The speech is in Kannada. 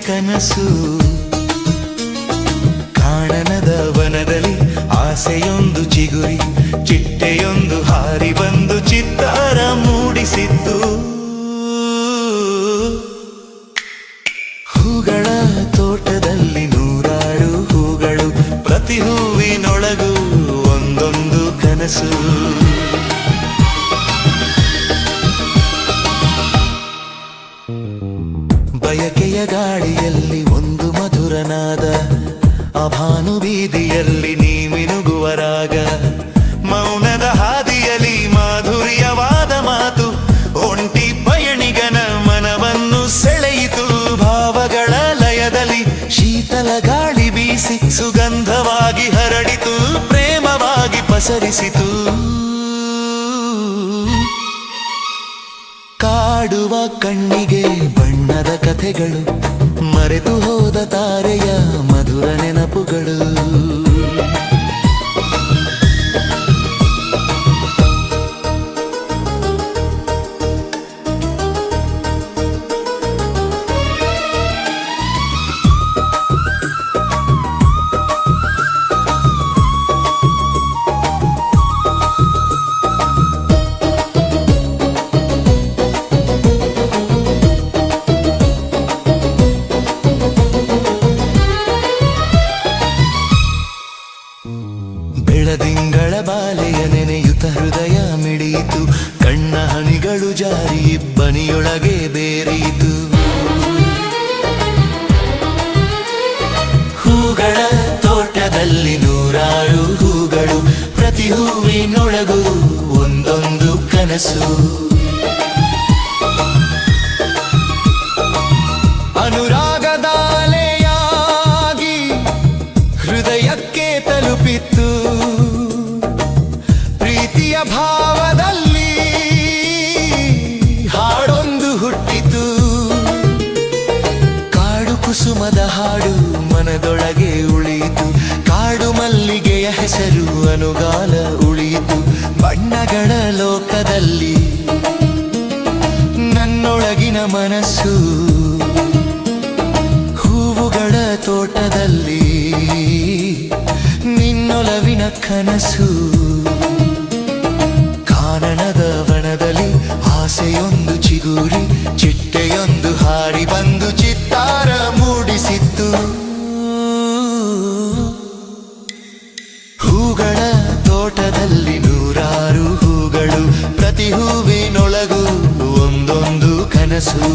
ಕನಸು. ಕಾಣನದ ವನದಲ್ಲಿ ಆಸೆಯೊಂದು ಚಿಗುರಿ, ಚಿಟ್ಟೆಯೊಂದು ಹಾರಿ ಬಂದು ಚಿತ್ತಾರ ಮೂಡಿಸಿತ್ತು. ಹೂಗಳ ತೋಟದಲ್ಲಿ ನೂರಾರು ಹೂಗಳು, ಪ್ರತಿ ಹೂವಿನೊಳಗೂ ಒಂದೊಂದು ಕನಸು. ಬಯಕೆಯ ಗಾಳಿಯಲ್ಲಿ ಒಂದು ಮಧುರನಾದ, ಆ ಭಾನು ಬೀದಿಯಲ್ಲಿ ನೀ ಮಿನುಗುವ ರಾಗ. ಮೌನದ ಹಾದಿಯಲ್ಲಿ ಮಾಧುರ್ಯವಾದ ಮಾತು, ಒಂಟಿ ಪಯಣಿಗನ ಮನವನ್ನು ಸೆಳೆಯಿತು. ಭಾವಗಳ ಲಯದಲ್ಲಿ ಶೀತಲ ಗಾಳಿ ಬೀಸಿ ಸುಗಂಧವಾಗಿ ಹರಡಿತು, ಪ್ರೇಮವಾಗಿ ಪಸರಿಸಿತು. ಕಾಡುವ ಕಣ್ಣಿಗೆ ಬಣ್ಣದ ಕಥೆಗಳು, ಮರೆತು ಹೋದ ತಾರೆಯ ಮಧುರ ನೆನಪುಗಳು. ಬೆಳದಿಂಗಳ ಬಾಲೆಯ ನೆನೆಯುತ್ತ ಹೃದಯ ಮಿಡಿಯಿತು, ಕಣ್ಣ ಹನಿಗಳು ಜಾರಿ ಇಬ್ಬನಿಯೊಳಗೆ ಬೇರಿಯಿತು. ಹೂಗಳ ತೋಟದಲ್ಲಿ ನೂರಾರು ಹೂಗಳು, ಪ್ರತಿ ಹೂವಿನೊಳಗೂ ಒಂದೊಂದು ಕನಸು. ಅನುರಾಗದ ಅಲೆಯಾಗಿ ಹೃದಯಕ್ಕೆ ತಲುಪಿತ್ತು, ಪ್ರೀತಿಯ ಭಾವದಲ್ಲಿ ಹಾಡೊಂದು ಹುಟ್ಟಿತು. ಕಾಡು ಕುಸುಮದ ಹಾಡು ಮನದೊಳಗೆ ಉಳಿಯಿತು, ಕಾಡು ಮಲ್ಲಿಗೆಯ ಹೆಸರು ಅನುಗಾಲ ಉಳಿಯಿತು. ಬಣ್ಣಗಳ ಲೋಕದಲ್ಲಿ ನನ್ನೊಳಗಿನ ಮನಸ್ಸು, ಹೂವುಗಳ ತೋಟದಲ್ಲಿ ನಿನ್ನೊಲವಿನ ಕನಸು. ಕಾನನದ ವನದಲ್ಲಿ ಆಸೆಯೊಂದು ಚಿಗುರಿ, ಚಿಟ್ಟೆಯೊಂದು ಹಾರಿ ಬಂದು ಚಿತ್ತಾರ ಮೂಡಿಸಿತ್ತು. ಹೂಗಳ ತೋಟದಲ್ಲಿ ನೂರಾರು ಹೂಗಳು, ಪ್ರತಿ ಹೂವಿನೊಳಗೂ ಒಂದೊಂದು ಕನಸು.